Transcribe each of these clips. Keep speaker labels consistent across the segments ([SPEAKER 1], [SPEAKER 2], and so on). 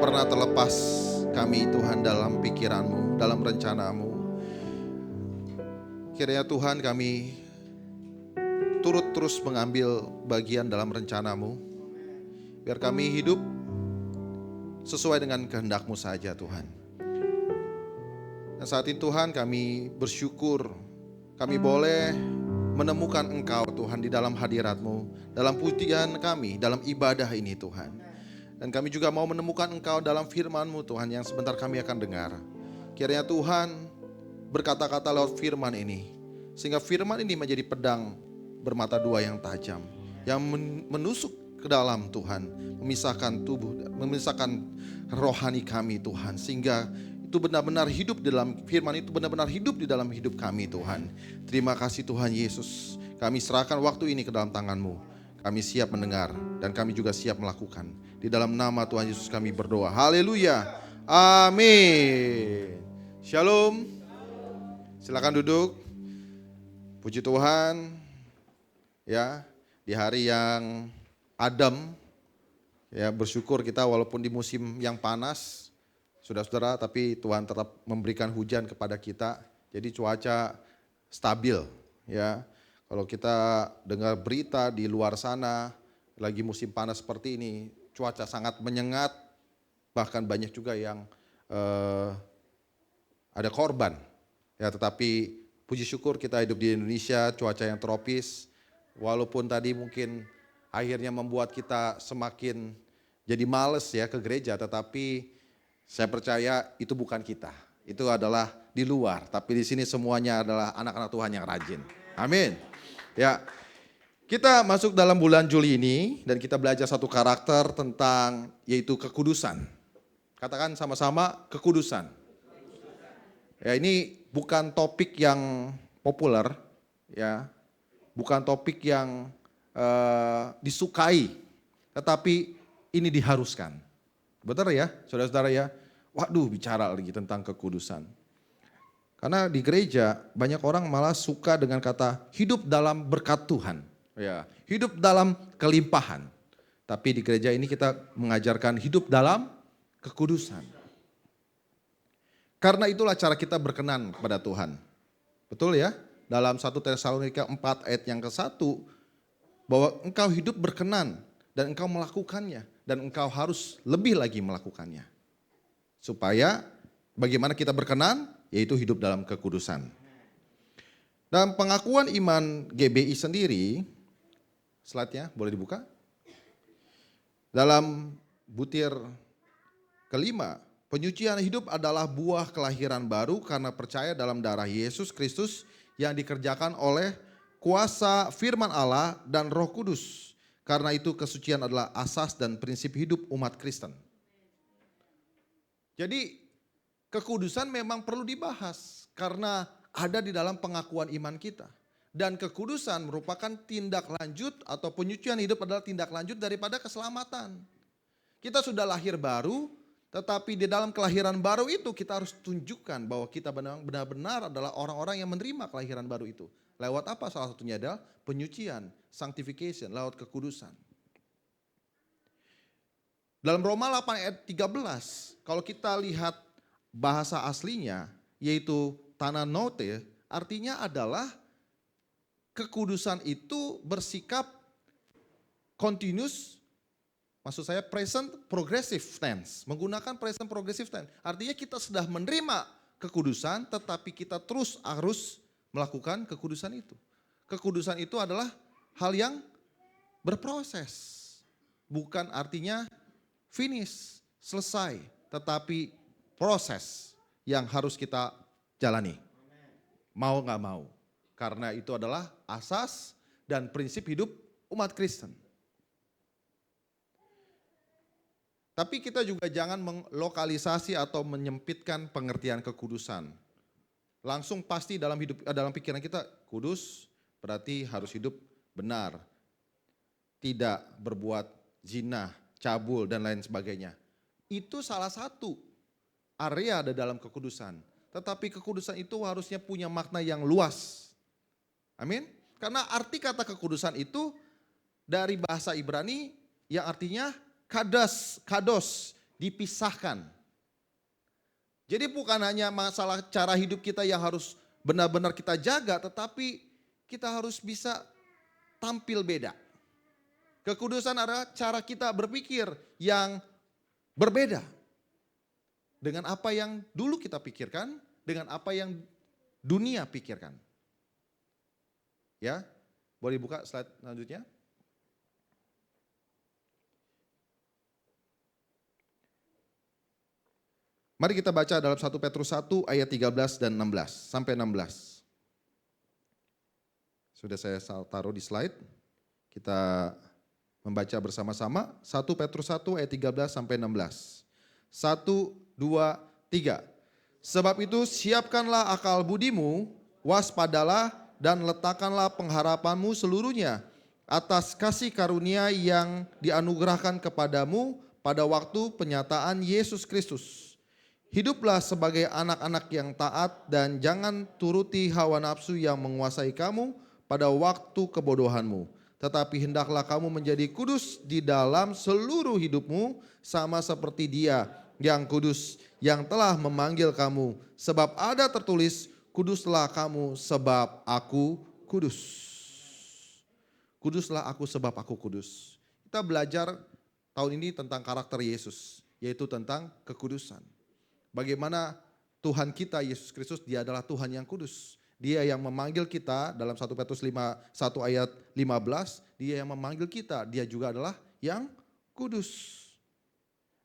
[SPEAKER 1] pernah terlepas kami Tuhan dalam pikiran-Mu, dalam rencana-Mu. Kiranya Tuhan kami turut terus mengambil bagian dalam rencana-Mu. Biar kami hidup sesuai dengan kehendak-Mu saja Tuhan. Dan saat ini Tuhan kami bersyukur kami boleh menemukan Engkau Tuhan di dalam hadirat-Mu, dalam pujian kami, dalam ibadah ini Tuhan. Dan kami juga mau menemukan Engkau dalam firman-Mu Tuhan yang sebentar kami akan dengar. Kiranya Tuhan berkata-kata lewat firman ini, sehingga firman ini menjadi pedang bermata dua yang tajam, yang menusuk ke dalam Tuhan, memisahkan tubuh, memisahkan rohani kami Tuhan, sehingga itu benar-benar hidup di dalam firman itu, benar-benar hidup di dalam hidup kami Tuhan. Terima kasih Tuhan Yesus, kami serahkan waktu ini ke dalam tangan-Mu. Kami siap mendengar dan kami juga siap melakukan. Di dalam nama Tuhan Yesus kami berdoa. Haleluya. Amin. Shalom. Silakan duduk. Puji Tuhan. Ya, di hari yang adem, ya bersyukur kita walaupun di musim yang panas, saudara-saudara, tapi Tuhan tetap memberikan hujan kepada kita. Jadi cuaca stabil, ya. Kalau kita dengar berita di luar sana, lagi musim panas seperti ini, cuaca sangat menyengat, bahkan banyak juga yang ada korban. Ya, tetapi puji syukur kita hidup di Indonesia, cuaca yang tropis, walaupun tadi mungkin akhirnya membuat kita semakin jadi males ya ke gereja, tetapi saya percaya itu bukan kita, itu adalah di luar, tapi di sini semuanya adalah anak-anak Tuhan yang rajin. Amin. Ya, kita masuk dalam bulan Juli ini dan kita belajar satu karakter tentang yaitu kekudusan. Katakan sama-sama kekudusan. Ya, ini bukan topik yang populer, ya, bukan topik yang disukai, tetapi ini diharuskan. Betul ya, saudara-saudara ya? Waduh, bicara lagi tentang kekudusan. Karena di gereja banyak orang malah suka dengan kata hidup dalam berkat Tuhan. Ya, hidup dalam kelimpahan. Tapi di gereja ini kita mengajarkan hidup dalam kekudusan. Karena itulah cara kita berkenan kepada Tuhan. Betul ya? Dalam 1 Tesalonika 4 ayat yang ke-1, bahwa engkau hidup berkenan dan engkau melakukannya. Dan engkau harus lebih lagi melakukannya. Supaya bagaimana kita berkenan? Yaitu hidup dalam kekudusan. Dalam pengakuan iman GBI sendiri, slide-nya boleh dibuka. Dalam butir kelima, penyucian hidup adalah buah kelahiran baru karena percaya dalam darah Yesus Kristus yang dikerjakan oleh kuasa firman Allah dan Roh Kudus. Karena itu kesucian adalah asas dan prinsip hidup umat Kristen. Jadi kekudusan memang perlu dibahas karena ada di dalam pengakuan iman kita. Dan kekudusan merupakan tindak lanjut atau penyucian hidup adalah tindak lanjut daripada keselamatan. Kita sudah lahir baru, tetapi di dalam kelahiran baru itu kita harus tunjukkan bahwa kita benar-benar adalah orang-orang yang menerima kelahiran baru itu. Lewat apa? Salah satunya adalah penyucian, sanctification, lewat kekudusan. Dalam Roma 8 ayat 13, kalau kita lihat bahasa aslinya yaitu tananote, artinya adalah kekudusan itu bersikap continuous, maksud saya present progressive tense, menggunakan present progressive tense. Artinya kita sudah menerima kekudusan tetapi kita terus harus melakukan kekudusan itu. Kekudusan itu adalah hal yang berproses, bukan artinya finish, selesai, tetapi proses yang harus kita jalani. Mau gak mau. Karena itu adalah asas dan prinsip hidup umat Kristen. Tapi kita juga jangan melokalisasi atau menyempitkan pengertian kekudusan. Langsung pasti dalam pikiran kita, kudus berarti harus hidup benar. Tidak berbuat zina, cabul dan lain sebagainya. Itu salah satu area ada dalam kekudusan. Tetapi kekudusan itu harusnya punya makna yang luas. Amin. Karena arti kata kekudusan itu dari bahasa Ibrani yang artinya kados dipisahkan. Jadi bukan hanya masalah cara hidup kita yang harus benar-benar kita jaga, tetapi kita harus bisa tampil beda. Kekudusan adalah cara kita berpikir yang berbeda. Dengan apa yang dulu kita pikirkan, dengan apa yang dunia pikirkan. Ya, boleh buka slide selanjutnya. Mari kita baca dalam 1 Petrus 1 ayat 13 dan 16 sampai 16. Sudah saya taruh di slide. Kita membaca bersama-sama 1 Petrus 1 ayat 13 sampai 16. 1, 2, 3. Sebab itu siapkanlah akal budimu, waspadalah dan letakkanlah pengharapanmu seluruhnya atas kasih karunia yang dianugerahkan kepadamu pada waktu penyataan Yesus Kristus. Hiduplah sebagai anak-anak yang taat dan jangan turuti hawa nafsu yang menguasai kamu pada waktu kebodohanmu. Tetapi hendaklah kamu menjadi kudus di dalam seluruh hidupmu sama seperti Dia yang kudus yang telah memanggil kamu. Sebab ada tertulis, kuduslah kamu sebab aku kudus. Kuduslah aku sebab aku kudus. Kita belajar tahun ini tentang karakter Yesus, yaitu tentang kekudusan. Bagaimana Tuhan kita Yesus Kristus, Dia adalah Tuhan yang kudus. Dia yang memanggil kita dalam 1 Petrus 1 ayat 15, Dia yang memanggil kita, Dia juga adalah yang kudus.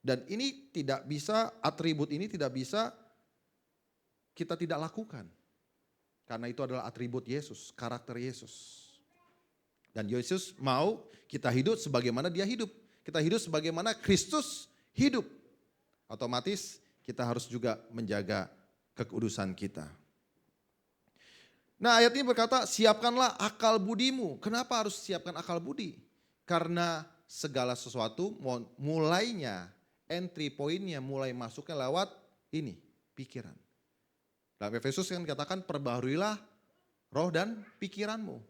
[SPEAKER 1] Dan ini tidak bisa, atribut ini tidak bisa kita tidak lakukan. Karena itu adalah atribut Yesus, karakter Yesus. Dan Yesus mau kita hidup sebagaimana Dia hidup. Kita hidup sebagaimana Kristus hidup. Otomatis kita harus juga menjaga kekudusan kita. Nah, ayat ini berkata, siapkanlah akal budimu. Kenapa harus siapkan akal budi? Karena segala sesuatu mulainya, entry pointnya mulai masuknya lewat ini, pikiran. Dalam Efesus kan dikatakan perbaharuilah roh dan pikiranmu.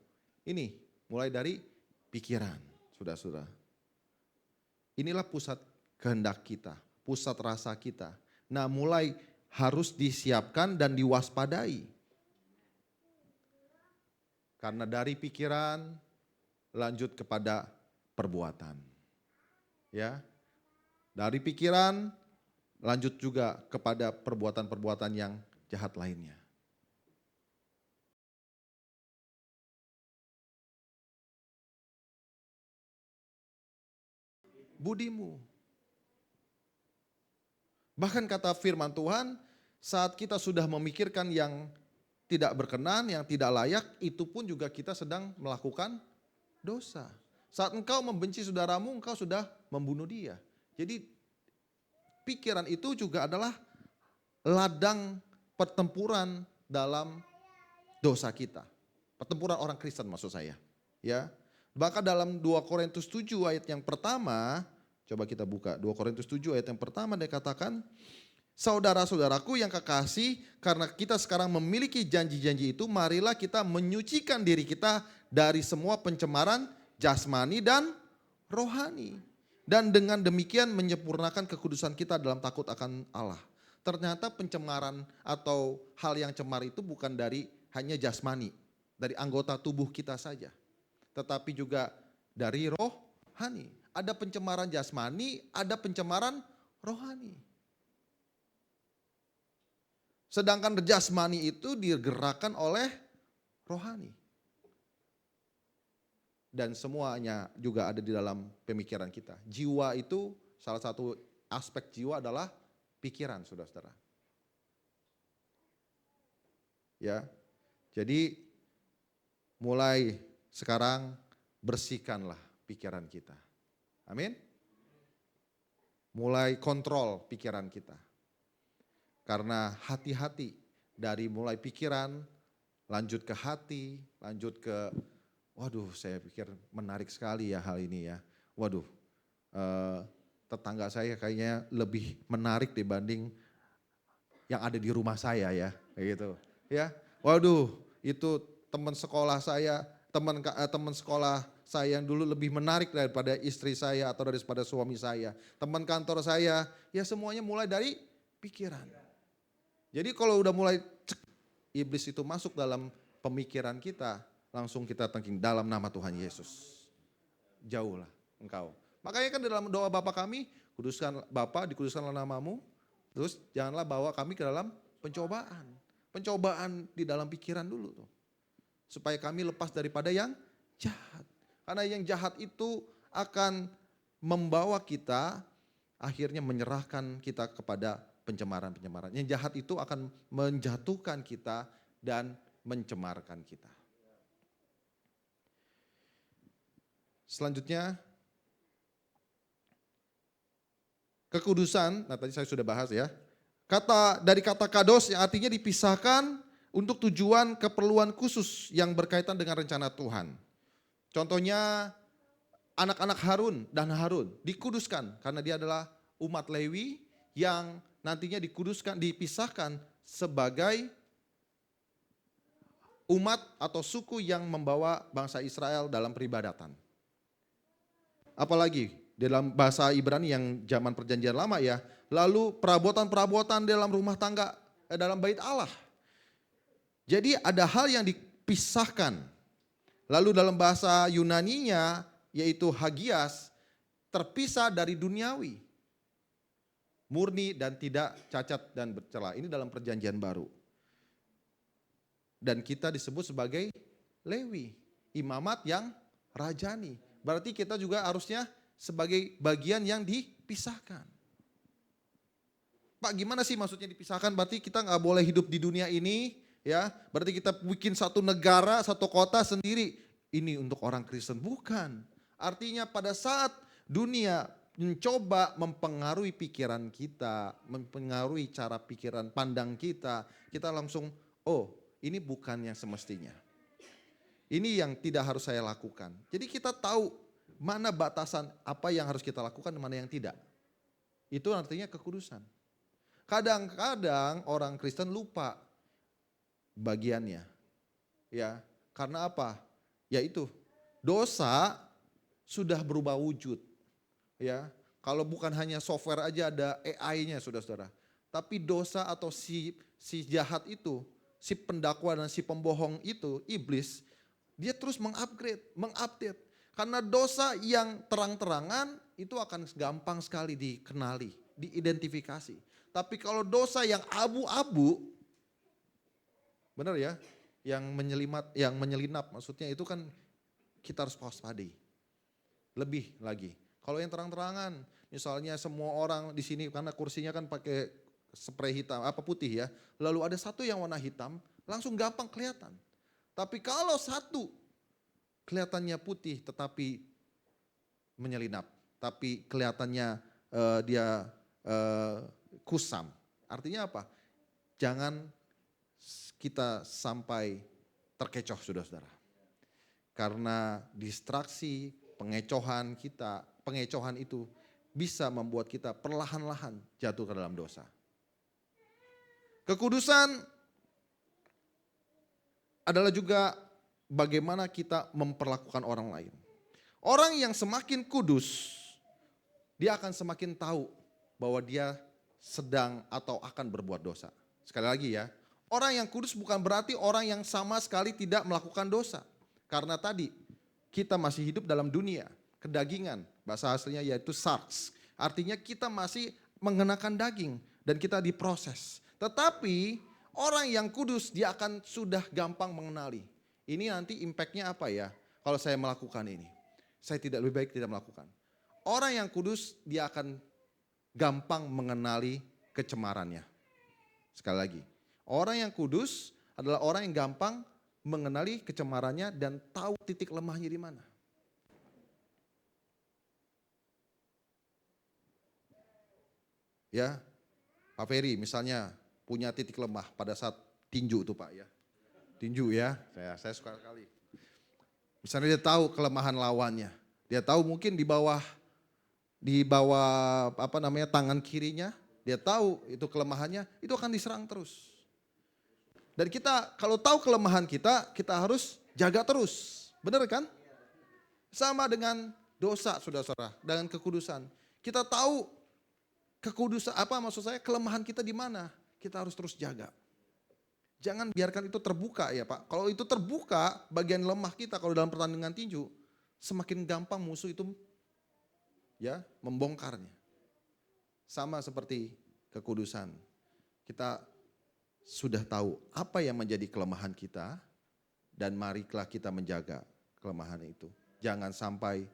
[SPEAKER 1] Ini mulai dari pikiran, saudara-saudara. Inilah pusat kehendak kita, pusat rasa kita. Nah, mulai harus disiapkan dan diwaspadai. Karena dari pikiran lanjut kepada perbuatan. Ya. Dari pikiran lanjut juga kepada perbuatan-perbuatan yang jahat lainnya. Budimu. Bahkan kata firman Tuhan, saat kita sudah memikirkan yang tidak berkenan, yang tidak layak, itu pun juga kita sedang melakukan dosa. Saat engkau membenci saudaramu, engkau sudah membunuh dia. Jadi pikiran itu juga adalah ladang pertempuran dalam dosa kita. Pertempuran orang Kristen maksud saya. Ya. Bahkan dalam 2 Korintus 7 ayat yang pertama, coba kita buka 2 Korintus 7 ayat yang pertama, dia katakan, saudara-saudaraku yang kekasih, karena kita sekarang memiliki janji-janji itu, marilah kita menyucikan diri kita dari semua pencemaran jasmani dan rohani. Dan dengan demikian menyempurnakan kekudusan kita dalam takut akan Allah. Ternyata pencemaran atau hal yang cemar itu bukan dari hanya jasmani, dari anggota tubuh kita saja. Tetapi juga dari rohani. Ada pencemaran jasmani, ada pencemaran rohani. Sedangkan jasmani itu digerakkan oleh rohani. Dan semuanya juga ada di dalam pemikiran kita. Jiwa itu salah satu aspek jiwa adalah pikiran, saudara-saudara. Ya, jadi mulai sekarang bersihkanlah pikiran kita. Amin. Mulai kontrol pikiran kita. Karena hati-hati dari mulai pikiran, lanjut ke hati, lanjut ke, waduh saya pikir menarik sekali ya hal ini ya. Waduh, tetangga saya kayaknya lebih menarik dibanding yang ada di rumah saya ya, kayak gitu. Ya, waduh itu teman sekolah saya, teman sekolah saya yang dulu lebih menarik daripada istri saya atau daripada suami saya. Teman kantor saya, ya semuanya mulai dari pikiran. Jadi kalau udah mulai iblis itu masuk dalam pemikiran kita, langsung kita thinking dalam nama Tuhan Yesus. Jauhlah engkau. Makanya kan dalam doa Bapa kami, kuduskan Bapa, dikuduskanlah namamu, terus janganlah bawa kami ke dalam pencobaan. Pencobaan di dalam pikiran dulu tuh. Supaya kami lepas daripada yang jahat. Karena yang jahat itu akan membawa kita akhirnya menyerahkan kita kepada pencemaran-pencemaran. Yang jahat itu akan menjatuhkan kita dan mencemarkan kita. Selanjutnya, kekudusan, nah tadi saya sudah bahas ya. Dari kata kados yang artinya dipisahkan untuk tujuan keperluan khusus yang berkaitan dengan rencana Tuhan. Contohnya anak-anak Harun dan Harun dikuduskan karena dia adalah umat Lewi yang nantinya dikuduskan, dipisahkan sebagai umat atau suku yang membawa bangsa Israel dalam peribadatan. Apalagi dalam bahasa Ibrani yang zaman perjanjian lama ya, lalu perabotan-perabotan dalam rumah tangga, dalam bait Allah. Jadi ada hal yang dipisahkan. Lalu dalam bahasa Yunaninya yaitu hagias, terpisah dari duniawi. Murni dan tidak cacat dan bercela. Ini dalam perjanjian baru. Dan kita disebut sebagai Lewi, imamat yang rajani. Berarti kita juga harusnya sebagai bagian yang dipisahkan. Pak, gimana sih maksudnya dipisahkan? Berarti kita nggak boleh hidup di dunia ini, ya. Berarti kita bikin satu negara, satu kota sendiri. Ini untuk orang Kristen, bukan. Artinya pada saat dunia mencoba mempengaruhi pikiran kita, mempengaruhi cara pikiran pandang kita langsung, oh ini bukan yang semestinya. Ini yang tidak harus saya lakukan. Jadi kita tahu mana batasan apa yang harus kita lakukan dan mana yang tidak. Itu artinya kekudusan. Kadang-kadang orang Kristen lupa bagiannya. Ya, karena apa? Yaitu dosa sudah berubah wujud. Ya, kalau bukan hanya software aja ada AI-nya saudara-saudara. Tapi dosa atau si jahat itu, si pendakwa dan si pembohong itu, iblis, dia terus mengupgrade, mengupdate. Karena dosa yang terang-terangan itu akan gampang sekali dikenali, diidentifikasi. Tapi kalau dosa yang abu-abu, benar ya, yang menyelinap maksudnya itu kan kita harus waspadai. Lebih lagi, kalau yang terang-terangan, misalnya semua orang di sini karena kursinya kan pakai spray hitam, putih ya. Lalu ada satu yang warna hitam, langsung gampang kelihatan. Tapi kalau satu kelihatannya putih tetapi menyelinap, tapi kelihatannya dia kusam. Artinya apa? Jangan kita sampai terkecoh saudara-saudara. Karena distraksi, pengecohan itu bisa membuat kita perlahan-lahan jatuh ke dalam dosa. Kekudusan adalah juga bagaimana kita memperlakukan orang lain. Orang yang semakin kudus, dia akan semakin tahu bahwa dia sedang atau akan berbuat dosa. Sekali lagi ya, orang yang kudus bukan berarti orang yang sama sekali tidak melakukan dosa. Karena tadi kita masih hidup dalam dunia kedagingan, bahasa aslinya yaitu sarx. Artinya kita masih mengenakan daging dan kita diproses. Tetapi orang yang kudus dia akan sudah gampang mengenali. Ini nanti impactnya apa ya kalau saya melakukan ini. Saya lebih baik tidak melakukan. Orang yang kudus dia akan gampang mengenali kecemarannya. Sekali lagi, orang yang kudus adalah orang yang gampang mengenali kecemarannya dan tahu titik lemahnya di mana. Ya, Pak Ferry misalnya punya titik lemah pada saat tinju tuh Pak ya. Tinju ya, saya suka sekali. Misalnya dia tahu kelemahan lawannya. Dia tahu mungkin di bawah tangan kirinya, dia tahu itu kelemahannya, itu akan diserang terus. Dan kita kalau tahu kelemahan kita harus jaga terus. Benar kan? Sama dengan dosa, saudara-saudara, dengan kekudusan. Kita tahu kekudusan apa maksud saya, kelemahan kita di mana. Kita harus terus jaga. Jangan biarkan itu terbuka ya Pak. Kalau itu terbuka bagian lemah kita kalau dalam pertandingan tinju, semakin gampang musuh itu ya membongkarnya. Sama seperti kekudusan. Kita sudah tahu apa yang menjadi kelemahan kita dan marilah kita menjaga kelemahan itu. Jangan sampai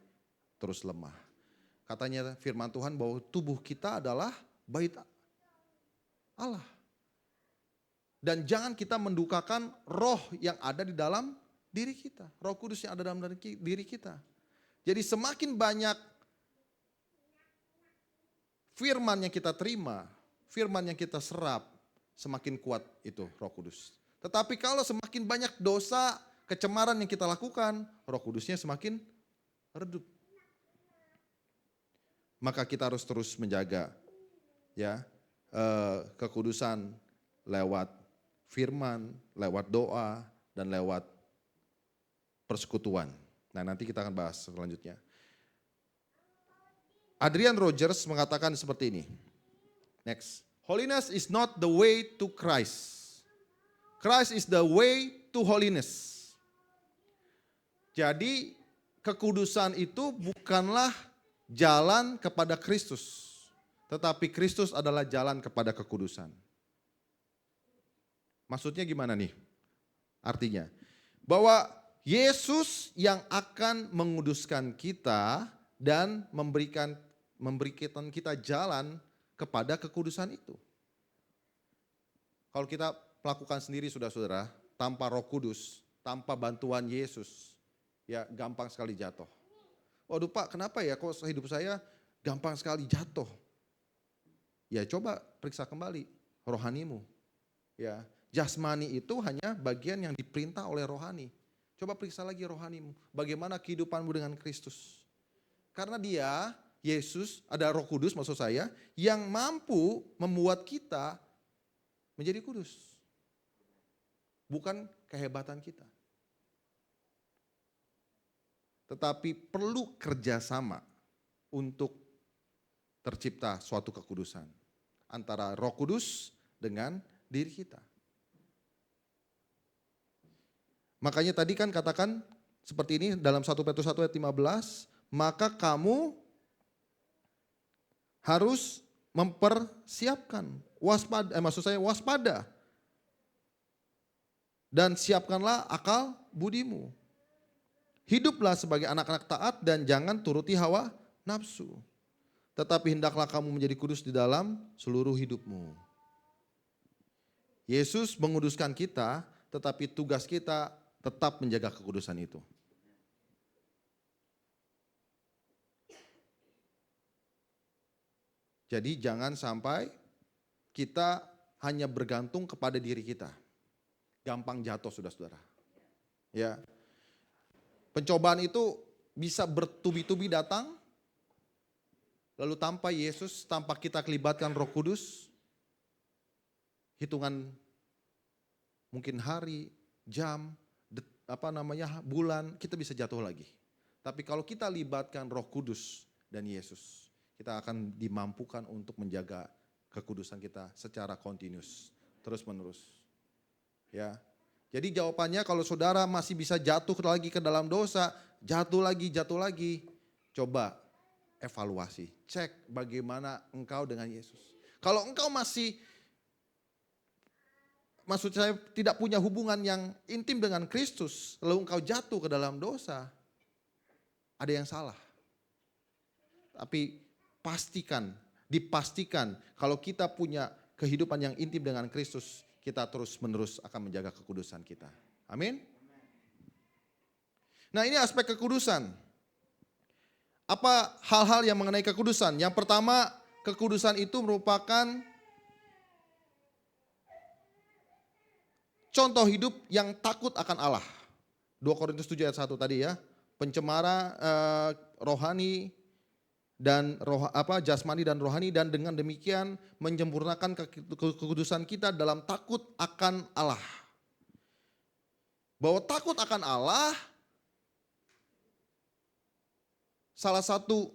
[SPEAKER 1] terus lemah. Katanya firman Tuhan bahwa tubuh kita adalah bait Allah. Dan jangan kita mendukakan roh yang ada di dalam diri kita. Roh Kudus yang ada dalam diri kita. Jadi semakin banyak firman yang kita terima, firman yang kita serap, semakin kuat itu Roh Kudus. Tetapi kalau semakin banyak dosa, kecemaran yang kita lakukan, Roh Kudusnya semakin redup. Maka kita harus terus menjaga ya kekudusan lewat firman, lewat doa, dan lewat persekutuan. Nah nanti kita akan bahas selanjutnya. Adrian Rogers mengatakan seperti ini. Next. Holiness is not the way to Christ. Christ is the way to holiness. Jadi kekudusan itu bukanlah jalan kepada Kristus. Tetapi Kristus adalah jalan kepada kekudusan. Maksudnya gimana nih? Artinya bahwa Yesus yang akan menguduskan kita dan memberikan kita jalan kepada kekudusan itu. Kalau kita melakukan sendiri saudara-saudara, tanpa Roh Kudus, tanpa bantuan Yesus, ya gampang sekali jatuh. Waduh Pak, kenapa ya kok hidup saya gampang sekali jatuh? Ya coba periksa kembali rohanimu. Ya, jasmani itu hanya bagian yang diperintah oleh rohani. Coba periksa lagi rohanimu. Bagaimana kehidupanmu dengan Kristus? Karena dia, Yesus, ada Roh Kudus maksud saya, yang mampu membuat kita menjadi kudus. Bukan kehebatan kita. Tetapi perlu kerjasama untuk tercipta suatu kekudusan. Antara Roh Kudus dengan diri kita. Makanya tadi kan katakan seperti ini dalam 1 Petrus 1 ayat 15, maka kamu harus mempersiapkan, waspada. Dan siapkanlah akal budimu. Hiduplah sebagai anak-anak taat dan jangan turuti hawa nafsu. Tetapi hendaklah kamu menjadi kudus di dalam seluruh hidupmu. Yesus menguduskan kita, tetapi tugas kita tetap menjaga kekudusan itu. Jadi jangan sampai kita hanya bergantung kepada diri kita. Gampang jatuh saudara-saudara. Ya. Pencobaan itu bisa bertubi-tubi datang, lalu tanpa Yesus, tanpa kita kelibatkan Roh Kudus, hitungan mungkin hari, jam, bulan, kita bisa jatuh lagi. Tapi kalau kita libatkan Roh Kudus dan Yesus, kita akan dimampukan untuk menjaga kekudusan kita secara kontinus, terus menerus. Ya. Jadi jawabannya kalau saudara masih bisa jatuh lagi ke dalam dosa, jatuh lagi, coba evaluasi, cek bagaimana engkau dengan Yesus. Kalau engkau masih, maksud saya tidak punya hubungan yang intim dengan Kristus, lalu engkau jatuh ke dalam dosa, ada yang salah. Tapi dipastikan kalau kita punya kehidupan yang intim dengan Kristus, kita terus menerus akan menjaga kekudusan kita. Amin. Nah ini aspek kekudusan. Apa hal-hal yang mengenai kekudusan? Yang pertama, kekudusan itu merupakan contoh hidup yang takut akan Allah. 2 Korintus 7 ayat 1 tadi ya. Pencemara rohani dan jasmani dan rohani, dan dengan demikian menyempurnakan kekudusan kita dalam takut akan Allah. Bahwa takut akan Allah salah satu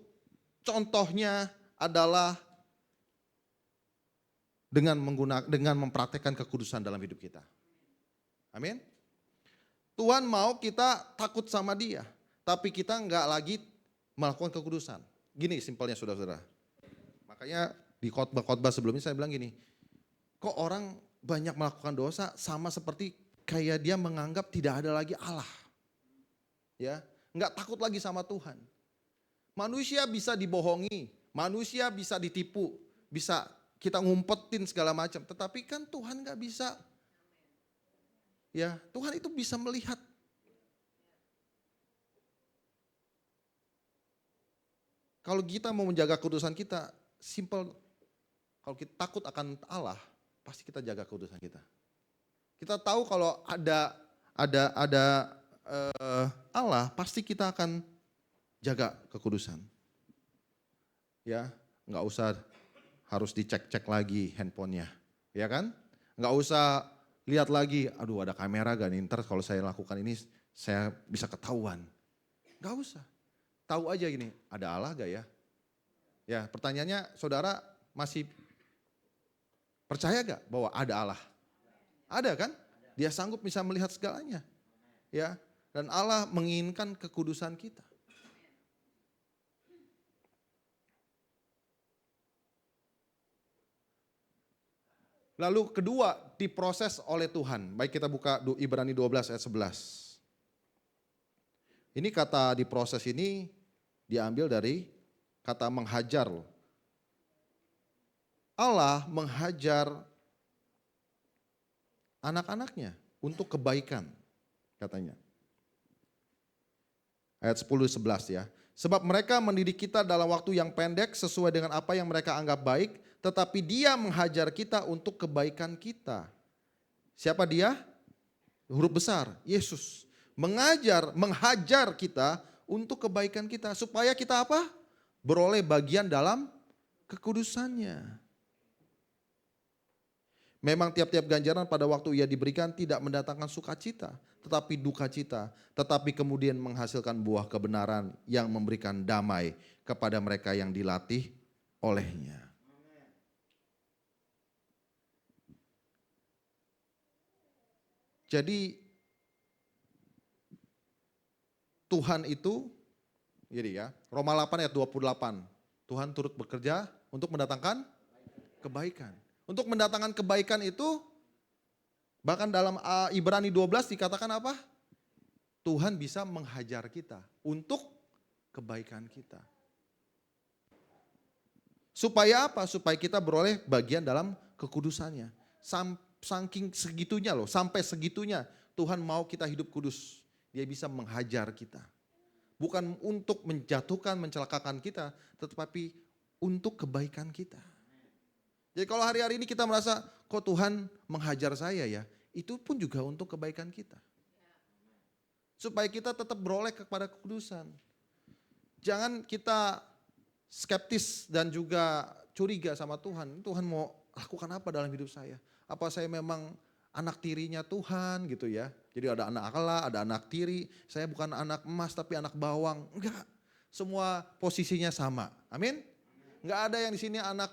[SPEAKER 1] contohnya adalah dengan mempraktekkan kekudusan dalam hidup kita. Amin. Tuhan mau kita takut sama Dia, tapi kita nggak lagi melakukan kekudusan. Gini simpelnya saudara-saudara. Makanya di khotbah-khotbah sebelumnya saya bilang gini, kok orang banyak melakukan dosa sama seperti kayak dia menganggap tidak ada lagi Allah. Ya, nggak takut lagi sama Tuhan. Manusia bisa dibohongi, manusia bisa ditipu, bisa kita ngumpetin segala macam, tetapi kan Tuhan nggak bisa. Ya, Tuhan itu bisa melihat. Kalau kita mau menjaga kudusan kita, simple. Kalau kita takut akan Allah, pasti kita jaga kudusan kita. Kita tahu kalau ada Allah, pasti kita akan jaga kekudusan. Ya, nggak usah harus dicek-cek lagi handphonenya, ya kan? Nggak usah lihat lagi, aduh ada kamera gak nih, ntar kalau saya lakukan ini saya bisa ketahuan. Nggak usah, tahu aja gini, ada Allah gak ya? Ya pertanyaannya saudara masih percaya gak bahwa ada Allah? Ada kan? Dia sanggup bisa melihat segalanya. Ya, dan Allah menginginkan kekudusan kita. Lalu kedua, diproses oleh Tuhan. Baik kita buka Ibrani 12 ayat 11. Ini kata diproses ini diambil dari kata menghajar. Allah menghajar anak-anaknya untuk kebaikan katanya. Ayat 10-11 ya. Sebab mereka mendidik kita dalam waktu yang pendek sesuai dengan apa yang mereka anggap baik, tetapi Dia menghajar kita untuk kebaikan kita. Siapa Dia? Huruf besar, Yesus. Menghajar kita untuk kebaikan kita. Supaya kita apa? Beroleh bagian dalam kekudusannya. Memang tiap-tiap ganjaran pada waktu ia diberikan tidak mendatangkan sukacita, tetapi duka cita, tetapi kemudian menghasilkan buah kebenaran yang memberikan damai kepada mereka yang dilatih olehnya. Jadi Tuhan itu, jadi ya, Roma 8 ayat 28, Tuhan turut bekerja untuk mendatangkan kebaikan. Untuk mendatangkan kebaikan itu, bahkan dalam Ibrani 12 dikatakan apa? Tuhan bisa menghajar kita untuk kebaikan kita. Supaya apa? Supaya kita beroleh bagian dalam kekudusannya. Saking segitunya loh, sampai segitunya Tuhan mau kita hidup kudus. Dia bisa menghajar kita. Bukan untuk menjatuhkan, mencelakakan kita, tetapi untuk kebaikan kita. Jadi kalau hari-hari ini kita merasa, kok Tuhan menghajar saya ya, itu pun juga untuk kebaikan kita. Supaya kita tetap beroleh kepada kekudusan. Jangan kita skeptis dan juga curiga sama Tuhan. Tuhan mau lakukan apa dalam hidup saya? Apa saya memang anak tirinya Tuhan gitu ya. Jadi ada anak Allah, ada anak tiri. Saya bukan anak emas tapi anak bawang. Enggak, semua posisinya sama. Amin. Enggak ada yang di sini anak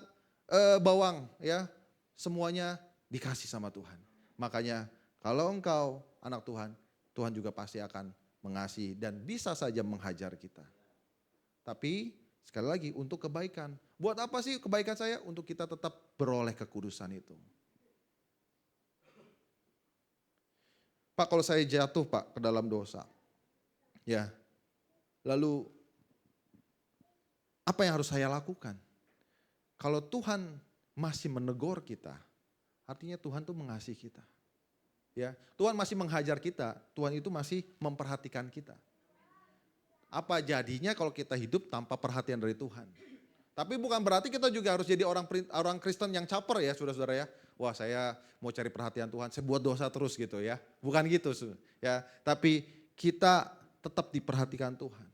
[SPEAKER 1] bawang ya, semuanya dikasih sama Tuhan. Makanya kalau engkau anak Tuhan, Tuhan juga pasti akan mengasihi dan bisa saja menghajar kita. Tapi sekali lagi untuk kebaikan. Buat apa sih kebaikan saya? Untuk kita tetap beroleh kekudusan itu. Pak, kalau saya jatuh Pak ke dalam dosa, ya, lalu apa yang harus saya lakukan? Kalau Tuhan masih menegur kita, artinya Tuhan tuh mengasihi kita. Ya, Tuhan masih menghajar kita, Tuhan itu masih memperhatikan kita. Apa jadinya kalau kita hidup tanpa perhatian dari Tuhan? Tapi bukan berarti kita juga harus jadi orang Kristen yang caper ya saudara-saudara ya. Wah saya mau cari perhatian Tuhan, saya buat dosa terus gitu ya. Bukan gitu ya, tapi kita tetap diperhatikan Tuhan.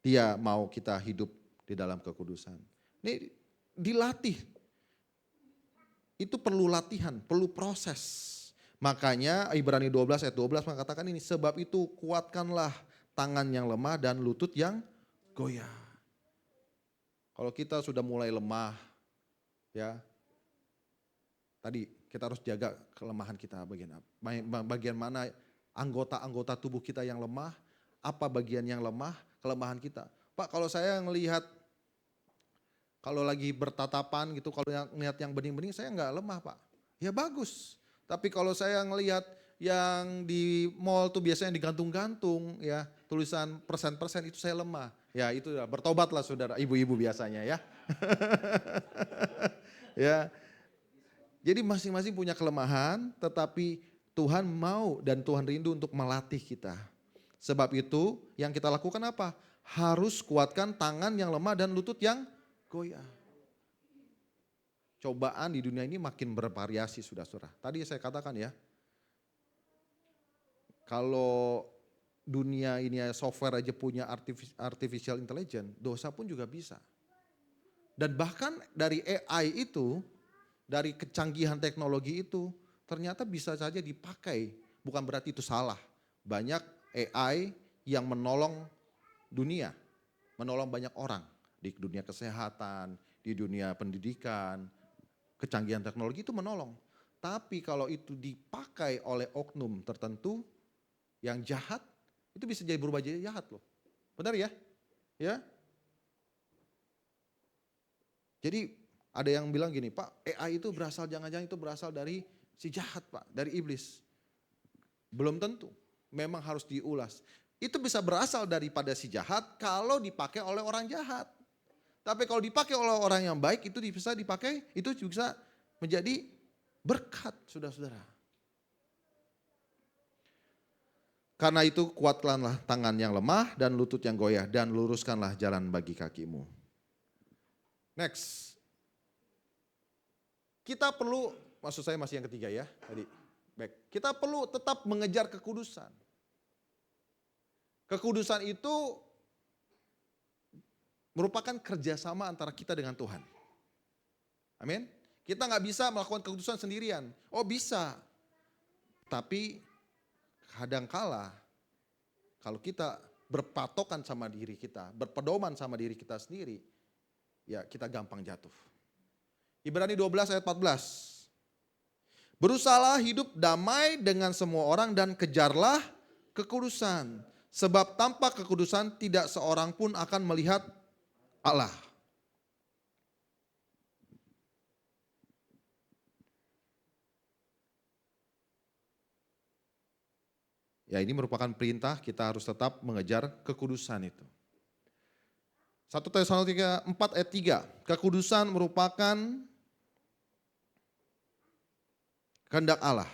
[SPEAKER 1] Dia mau kita hidup di dalam kekudusan. Ini dilatih. Itu perlu latihan, perlu proses. Makanya Ibrani 12 ayat 12 mengatakan ini, sebab itu kuatkanlah tangan yang lemah dan lutut yang goyah. Kalau kita sudah mulai lemah, ya, tadi kita harus jaga kelemahan kita bagian mana anggota-anggota tubuh kita yang lemah, apa bagian yang lemah, kelemahan kita. Pak, kalau saya ngelihat kalau lagi bertatapan gitu, kalau ngelihat yang bening-bening saya nggak lemah Pak. Ya bagus. Tapi kalau saya ngelihat yang di mall tuh biasanya digantung-gantung ya, tulisan persen-persen itu saya lemah. Ya itu ya, bertobatlah saudara, ibu-ibu biasanya ya. Ya. Jadi masing-masing punya kelemahan, tetapi Tuhan mau dan Tuhan rindu untuk melatih kita. Sebab itu yang kita lakukan apa? Harus kuatkan tangan yang lemah dan lutut yang goyah. Cobaan di dunia ini makin bervariasi saudara-saudara. Tadi saya katakan ya, kalau dunia ini software aja punya artificial intelligence, dosa pun juga bisa. Dan bahkan dari AI itu, dari kecanggihan teknologi itu, ternyata bisa saja dipakai. Bukan berarti itu salah. Banyak AI yang menolong dunia, menolong banyak orang. Di dunia kesehatan, di dunia pendidikan, kecanggihan teknologi itu menolong. Tapi kalau itu dipakai oleh oknum tertentu yang jahat, itu bisa jadi berubah jadi jahat loh. Benar ya? Ya. Jadi ada yang bilang gini, Pak, AI itu berasal, jangan-jangan itu berasal dari si jahat Pak, dari iblis. Belum tentu, memang harus diulas. Itu bisa berasal daripada si jahat kalau dipakai oleh orang jahat. Tapi kalau dipakai oleh orang yang baik itu bisa dipakai, itu bisa menjadi berkat saudara-saudara. Karena itu kuatkanlah tangan yang lemah dan lutut yang goyah dan luruskanlah jalan bagi kakimu. Next. Kita perlu, maksud saya masih yang ketiga ya tadi. Baik, kita perlu tetap mengejar kekudusan. Kekudusan itu merupakan kerjasama antara kita dengan Tuhan. Amin. Kita nggak bisa melakukan kekudusan sendirian. Oh bisa, tapi kadangkala kalau kita berpatokan sama diri kita, berpedoman sama diri kita sendiri, ya kita gampang jatuh. Ibrani 12 ayat 14. Berusahalah hidup damai dengan semua orang dan kejarlah kekudusan. Sebab tanpa kekudusan tidak seorang pun akan melihat Allah. Ya ini merupakan perintah, kita harus tetap mengejar kekudusan itu. 1 Tesalonika 4 ayat 3, kekudusan merupakan kehendak Allah.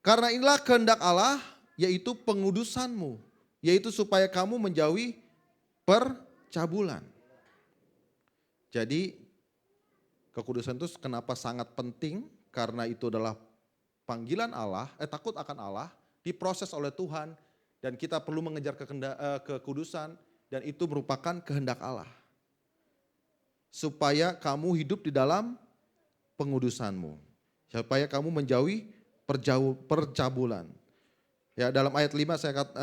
[SPEAKER 1] Karena inilah kehendak Allah, yaitu pengudusanmu, yaitu supaya kamu menjauhi percabulan. Jadi kekudusan itu kenapa sangat penting? Karena itu adalah panggilan Allah, takut akan Allah, diproses oleh Tuhan dan kita perlu mengejar kekudusan dan itu merupakan kehendak Allah. Supaya kamu hidup di dalam pengudusanmu. Supaya kamu menjauhi percabulan. Ya, dalam ayat 5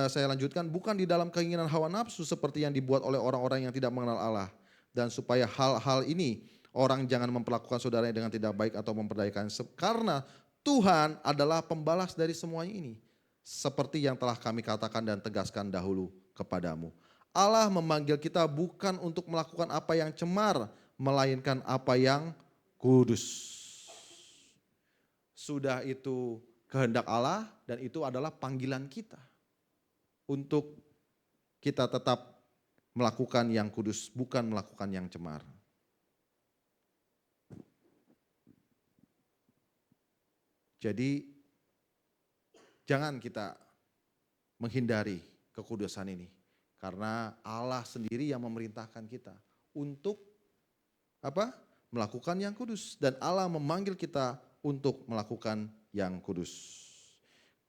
[SPEAKER 1] saya lanjutkan, bukan di dalam keinginan hawa nafsu seperti yang dibuat oleh orang-orang yang tidak mengenal Allah. Dan supaya hal-hal ini orang jangan memperlakukan saudaranya dengan tidak baik atau memperdayakan. Karena Tuhan adalah pembalas dari semuanya ini. Seperti yang telah kami katakan dan tegaskan dahulu kepadamu. Allah memanggil kita bukan untuk melakukan apa yang cemar, melainkan apa yang kudus. Sudah itu kehendak Allah dan itu adalah panggilan kita. Untuk kita tetap melakukan yang kudus, bukan melakukan yang cemar. Jadi jangan kita menghindari kekudusan ini. Karena Allah sendiri yang memerintahkan kita untuk melakukan yang kudus. Dan Allah memanggil kita untuk melakukan yang kudus.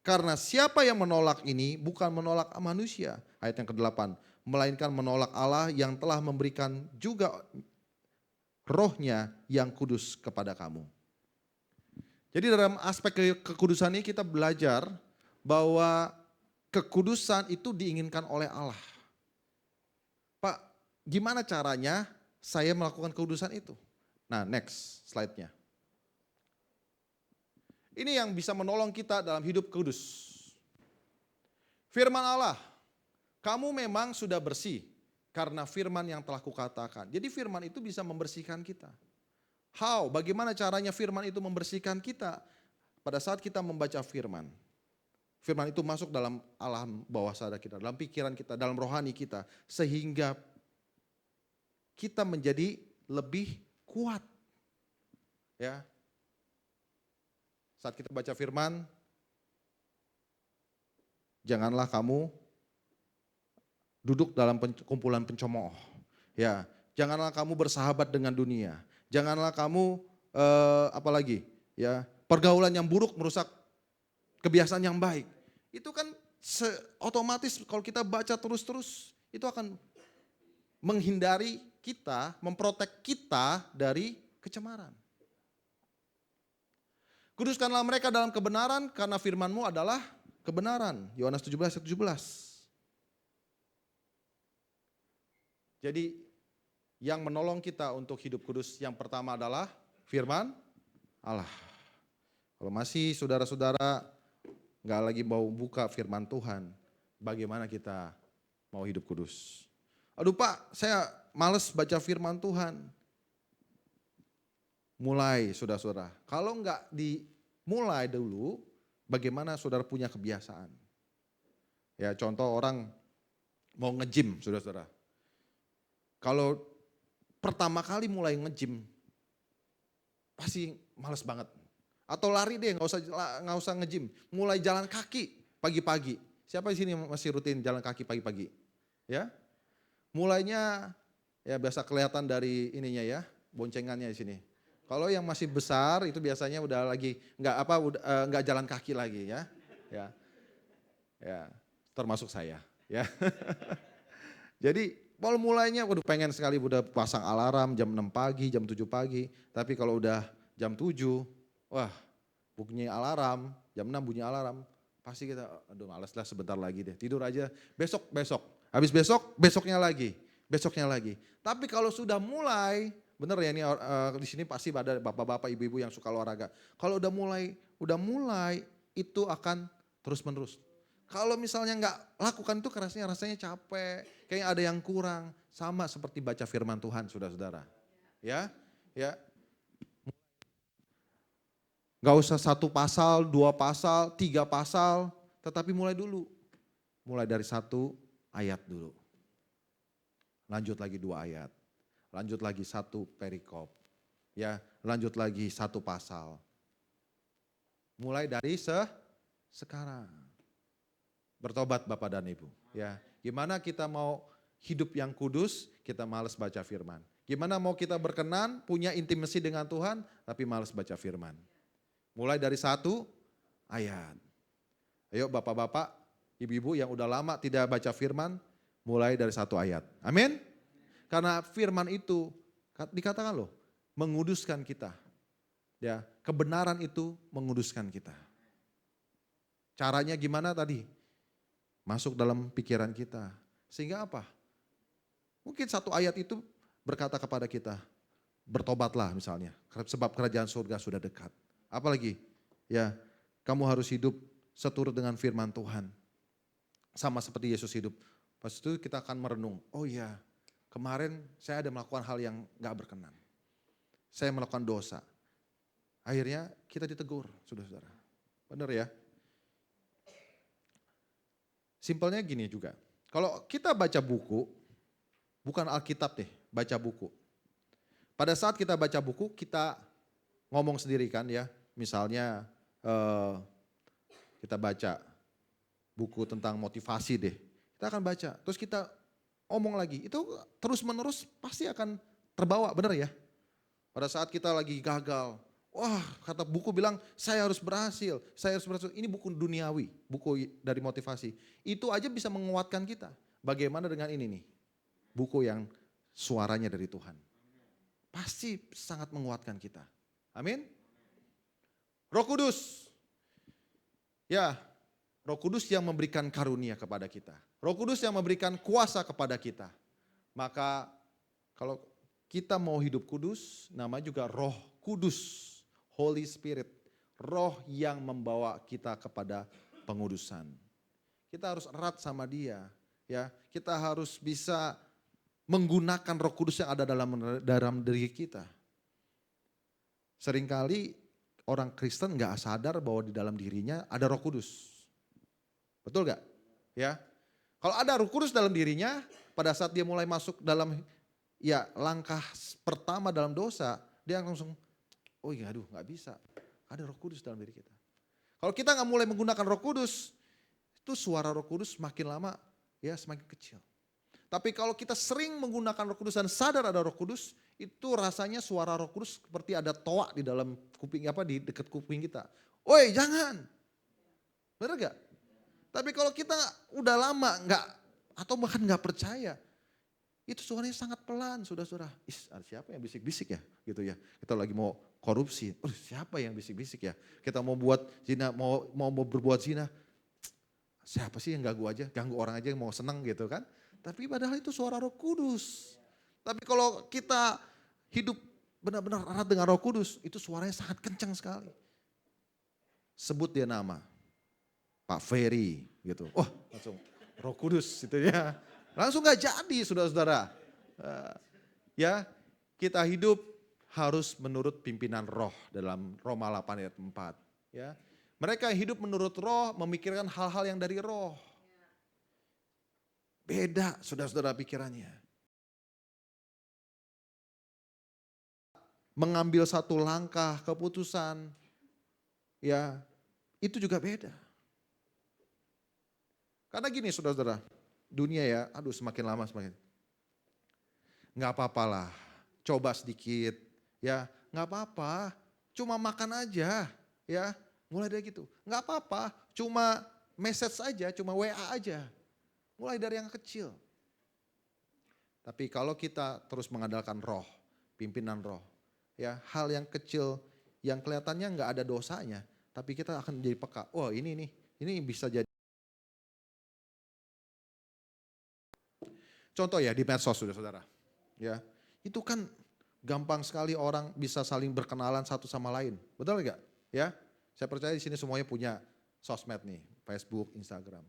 [SPEAKER 1] Karena siapa yang menolak ini bukan menolak manusia. Ayat yang ke-8. Melainkan menolak Allah yang telah memberikan juga rohnya yang kudus kepada kamu. Jadi dalam aspek kekudusan ini kita belajar bahwa kekudusan itu diinginkan oleh Allah. Pak, gimana caranya saya melakukan kekudusan itu? Nah, next slide-nya. Ini yang bisa menolong kita dalam hidup kudus. Firman Allah, kamu memang sudah bersih karena firman yang telah kukatakan. Jadi firman itu bisa membersihkan kita. How? Bagaimana caranya firman itu membersihkan kita? Pada saat kita membaca firman. Firman itu masuk dalam alam bawah sadar kita, dalam pikiran kita, dalam rohani kita. Sehingga kita menjadi lebih kuat. Ya. Saat kita baca firman, janganlah kamu duduk dalam kumpulan pencemooh. Ya, janganlah kamu bersahabat dengan dunia. Janganlah kamu apalagi? Ya, pergaulan yang buruk merusak kebiasaan yang baik. Itu kan otomatis kalau kita baca terus-terus itu akan menghindari kita, memprotek kita dari kecemaran. Kuduskanlah mereka dalam kebenaran karena firman-Mu adalah kebenaran. Yohanes 17:17. Jadi yang menolong kita untuk hidup kudus yang pertama adalah firman Allah. Kalau masih saudara-saudara nggak lagi mau buka firman Tuhan, bagaimana kita mau hidup kudus? Aduh Pak, saya males baca firman Tuhan. Mulai saudara-saudara, kalau nggak dimulai dulu, bagaimana saudara punya kebiasaan? Ya contoh orang mau nge-gym saudara-saudara. Kalau pertama kali mulai nge-gym, pasti males banget. Atau lari deh, nggak usah nge-gym. Mulai jalan kaki pagi-pagi. Siapa di sini masih rutin jalan kaki pagi-pagi? Ya, mulainya ya biasa kelihatan dari ininya ya, boncengannya di sini. Kalau yang masih besar itu biasanya udah lagi nggak jalan kaki lagi ya, ya termasuk saya ya. Jadi kalau mulainya udah pengen sekali udah pasang alarm jam 6 pagi, jam 7 pagi. Tapi kalau udah jam 7, wah bunyi alarm, jam 6 bunyi alarm. Pasti kita, aduh males lah sebentar lagi deh, tidur aja. Besok. Habis besoknya lagi. Tapi kalau sudah mulai, bener ya ini di sini pasti ada bapak-bapak, ibu-ibu yang suka olahraga. Kalau udah mulai itu akan terus-menerus. Kalau misalnya nggak lakukan itu rasanya capek, kayaknya ada yang kurang. Sama seperti baca firman Tuhan saudara-saudara. Ya. Nggak usah 1 pasal, 2 pasal, 3 pasal, tetapi mulai dulu. Mulai dari 1 ayat dulu. Lanjut lagi 2 ayat. Lanjut lagi 1 perikop. Ya, lanjut lagi 1 pasal. Mulai dari sekarang. Bertobat Bapak dan Ibu. Ya, gimana kita mau hidup yang kudus, kita malas baca firman. Gimana mau kita berkenan, punya intimasi dengan Tuhan, tapi malas baca firman. Mulai dari 1 ayat. Ayo bapak-bapak, ibu-ibu yang udah lama tidak baca firman, mulai dari 1 ayat. Amin. Karena firman itu dikatakan loh, menguduskan kita. Ya, kebenaran itu menguduskan kita. Caranya gimana tadi? Masuk dalam pikiran kita. Sehingga apa? Mungkin 1 ayat itu berkata kepada kita, bertobatlah misalnya, sebab kerajaan surga sudah dekat. Apalagi? Ya, kamu harus hidup seturut dengan firman Tuhan. Sama seperti Yesus hidup. Pas itu kita akan merenung, oh iya, kemarin saya ada melakukan hal yang gak berkenan. Saya melakukan dosa. Akhirnya kita ditegur, saudara-saudara. Benar ya? Simpelnya gini juga, kalau kita baca buku, bukan Alkitab deh, baca buku. Pada saat kita baca buku, kita ngomong sendiri kan ya, misalnya kita baca buku tentang motivasi deh, kita akan baca, terus kita omong lagi, itu terus menerus pasti akan terbawa, benar ya? Pada saat kita lagi gagal, wah kata buku bilang saya harus berhasil. Ini buku duniawi, buku dari motivasi. Itu aja bisa menguatkan kita. Bagaimana dengan ini nih? Buku yang suaranya dari Tuhan. Pasti sangat menguatkan kita. Amin. Roh Kudus. Ya, Roh Kudus yang memberikan karunia kepada kita. Roh Kudus yang memberikan kuasa kepada kita. Maka kalau kita mau hidup kudus, nama juga Roh Kudus, Holy Spirit. Roh yang membawa kita kepada pengudusan. Kita harus erat sama Dia, ya. Kita harus bisa menggunakan Roh Kudus yang ada dalam diri kita. Seringkali orang Kristen nggak sadar bahwa di dalam dirinya ada Roh Kudus. Betul nggak? Ya. Kalau ada Roh Kudus dalam dirinya, pada saat dia mulai masuk dalam langkah pertama dalam dosa, dia langsung, oh iya aduh nggak bisa, ada Roh Kudus dalam diri kita. Kalau kita nggak mulai menggunakan Roh Kudus, itu suara Roh Kudus semakin lama ya semakin kecil. Tapi kalau kita sering menggunakan Roh Kudus dan sadar ada Roh Kudus, itu rasanya suara Roh Kudus seperti ada toa di dalam kuping di dekat kuping kita. Oi jangan, benar gak? Tapi kalau kita udah lama nggak atau bahkan nggak percaya, itu suaranya sangat pelan, saudara-saudara. Siapa yang bisik-bisik ya, gitu ya? Kita lagi mau korupsi, siapa yang bisik-bisik ya? Kita mau buat zina, mau berbuat zina, siapa sih yang ganggu aja? Ganggu orang aja yang mau senang gitu kan? Tapi padahal itu suara Roh Kudus. Tapi kalau kita hidup benar-benar erat dengan Roh Kudus, itu suaranya sangat kencang sekali. Sebut dia nama, Pak Ferry gitu. Oh langsung Roh Kudus itu ya. Langsung gak jadi saudara-saudara. Ya kita hidup harus menurut pimpinan roh dalam Roma 8 ayat 4. Ya. Mereka hidup menurut roh memikirkan hal-hal yang dari roh. Beda saudara-saudara pikirannya. Mengambil satu langkah keputusan ya itu juga beda. Karena gini saudara-saudara, dunia ya, aduh semakin lama semakin. Nggak apa-apalah, coba sedikit, ya nggak apa-apa, cuma makan aja, ya mulai dari gitu. Nggak apa-apa, cuma message aja, cuma WA aja, mulai dari yang kecil. Tapi kalau kita terus mengandalkan roh, pimpinan roh, ya hal yang kecil yang kelihatannya nggak ada dosanya, tapi kita akan menjadi peka. Oh ini bisa jadi. Contoh ya di medsos saudara, ya itu kan gampang sekali orang bisa saling berkenalan satu sama lain, betul nggak? Ya, saya percaya di sini semuanya punya sosmed nih, Facebook, Instagram,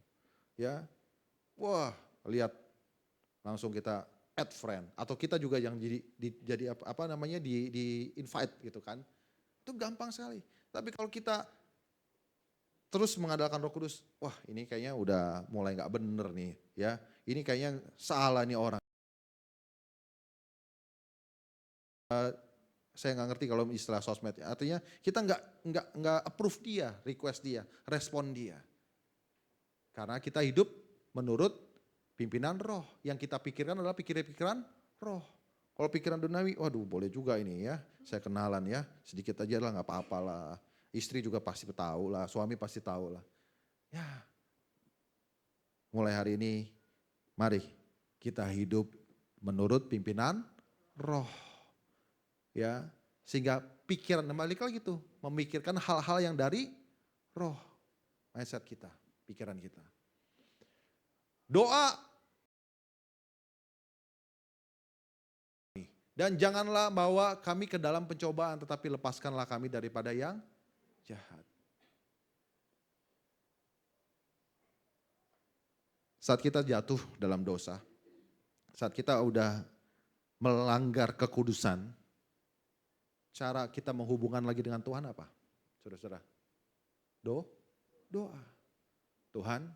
[SPEAKER 1] ya, wah lihat langsung kita add friend atau kita juga yang jadi di invite gitu kan, itu gampang sekali. Tapi kalau kita terus mengandalkan Roh Kudus, wah ini kayaknya udah mulai nggak bener nih, ya. Ini kayaknya salah nih orang. Saya nggak ngerti kalau istilah sosmed. Artinya kita nggak approve dia, request dia, respon dia. Karena kita hidup menurut pimpinan roh. Yang kita pikirkan adalah pikiran-pikiran roh. Kalau pikiran duniawi, waduh boleh juga ini ya. Saya kenalan ya, sedikit aja lah nggak apa-apa lah. Istri juga pasti tahu lah, suami pasti tahu lah. Ya, mulai hari ini mari kita hidup menurut pimpinan roh. Ya, sehingga pikiran balik lagi tuh, memikirkan hal-hal yang dari roh. Mindset kita, pikiran kita. Doa. Dan janganlah bawa kami ke dalam pencobaan, tetapi lepaskanlah kami daripada yang jahat. Saat kita jatuh dalam dosa, saat kita udah melanggar kekudusan, cara kita menghubungkan lagi dengan Tuhan apa? Saudara-saudara, doa. Tuhan,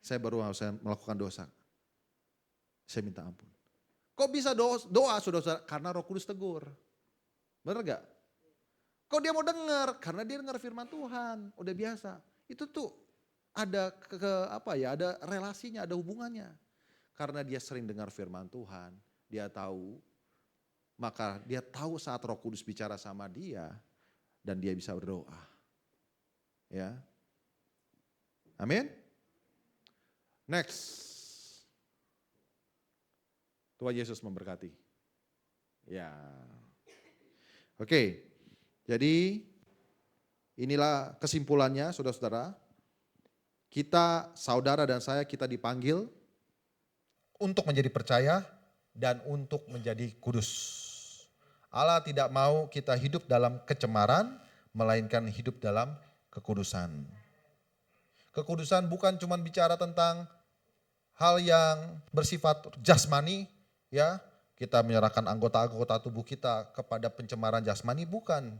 [SPEAKER 1] saya baru saya melakukan dosa, saya minta ampun. Kok bisa doa saudara-saudara? Karena Roh Kudus tegur. Benar gak? Kok dia mau dengar? Karena dia dengar firman Tuhan, udah biasa. Itu tuh ada ada relasinya, ada hubungannya. Karena dia sering dengar firman Tuhan, dia tahu, maka dia tahu saat Roh Kudus bicara sama dia dan dia bisa berdoa. Ya. Amin. Next. Tuhan Yesus memberkati. Ya. Oke. Jadi inilah kesimpulannya saudara-saudara. Kita, saudara dan saya, kita dipanggil untuk menjadi percaya dan untuk menjadi kudus. Allah tidak mau kita hidup dalam kecemaran, melainkan hidup dalam kekudusan. Kekudusan bukan cuma bicara tentang hal yang bersifat jasmani, ya. Kita menyerahkan anggota-anggota tubuh kita kepada pencemaran jasmani, bukan.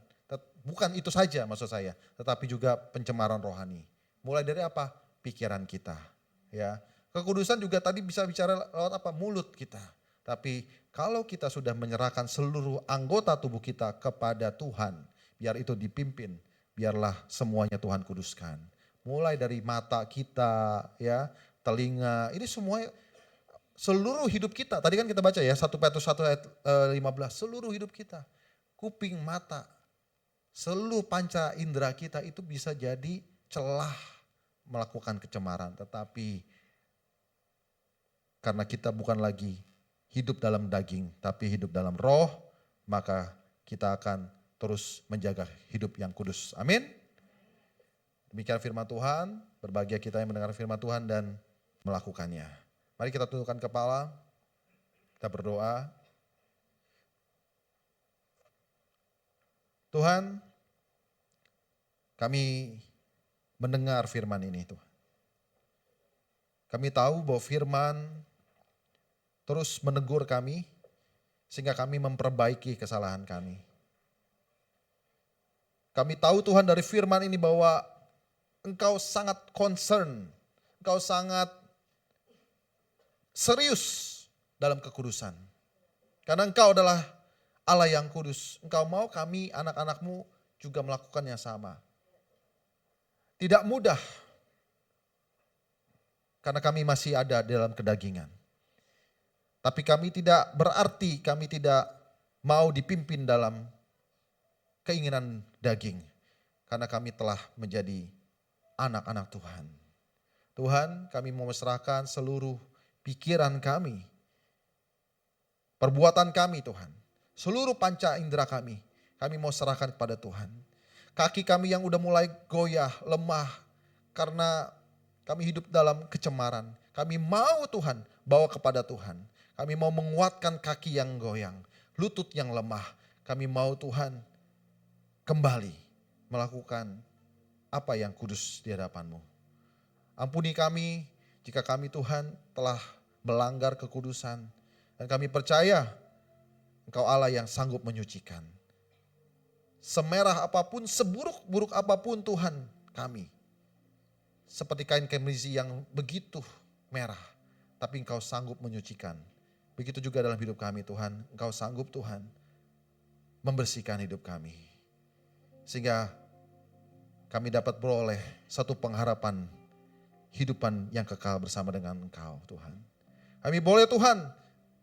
[SPEAKER 1] Bukan itu saja maksud saya, tetapi juga pencemaran rohani. Mulai dari apa? Pikiran kita, ya. Kekudusan juga tadi bisa bicara lewat apa? Mulut kita. Tapi kalau kita sudah menyerahkan seluruh anggota tubuh kita kepada Tuhan, biar itu dipimpin, biarlah semuanya Tuhan kuduskan. Mulai dari mata kita, ya, telinga, ini semua seluruh hidup kita. Tadi kan kita baca ya 1 Petrus 1 ayat 15, seluruh hidup kita. Kuping, mata, seluruh panca indera kita itu bisa jadi celah melakukan kecemaran. Tetapi karena kita bukan lagi hidup dalam daging, tapi hidup dalam roh, maka kita akan terus menjaga hidup yang kudus. Amin. Demikian firman Tuhan, berbahagia kita yang mendengar firman Tuhan dan melakukannya. Mari kita tundukkan kepala, kita berdoa. Tuhan, kami mendengar firman ini Tuhan. Kami tahu bahwa firman terus menegur kami, sehingga kami memperbaiki kesalahan kami. Kami tahu Tuhan dari firman ini bahwa Engkau sangat concern, Engkau sangat serius dalam kekudusan. Karena Engkau adalah Allah yang kudus. Engkau mau kami anak-anak-Mu juga melakukan yang sama. Tidak mudah, karena kami masih ada dalam kedagingan. Tapi kami tidak berarti kami tidak mau dipimpin dalam keinginan daging. Karena kami telah menjadi anak-anak Tuhan. Tuhan, kami mau menyerahkan seluruh pikiran kami, perbuatan kami Tuhan. Seluruh panca indera kami mau serahkan kepada Tuhan. Kaki kami yang udah mulai goyah, lemah karena kami hidup dalam kecemaran. Kami mau Tuhan bawa kepada Tuhan. Kami mau menguatkan kaki yang goyang, lutut yang lemah. Kami mau Tuhan kembali melakukan apa yang kudus di hadapan-Mu. Ampuni kami jika kami Tuhan telah melanggar kekudusan. Dan kami percaya Engkau Allah yang sanggup menyucikan. Semerah apapun, seburuk-buruk apapun Tuhan kami. Seperti kain kemisi yang begitu merah, tapi Engkau sanggup menyucikan. Begitu juga dalam hidup kami Tuhan, Engkau sanggup Tuhan membersihkan hidup kami. Sehingga kami dapat beroleh satu pengharapan hidupan yang kekal bersama dengan Engkau Tuhan. Kami boleh Tuhan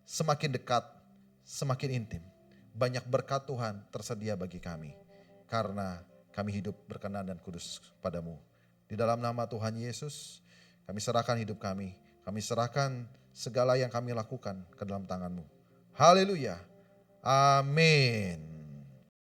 [SPEAKER 1] semakin dekat, semakin intim. Banyak berkat Tuhan tersedia bagi kami. Karena kami hidup berkenan dan kudus padamu. Di dalam nama Tuhan Yesus, kami serahkan hidup kami. Kami serahkan segala yang kami lakukan ke dalam tangan-Mu. Haleluya. Amin.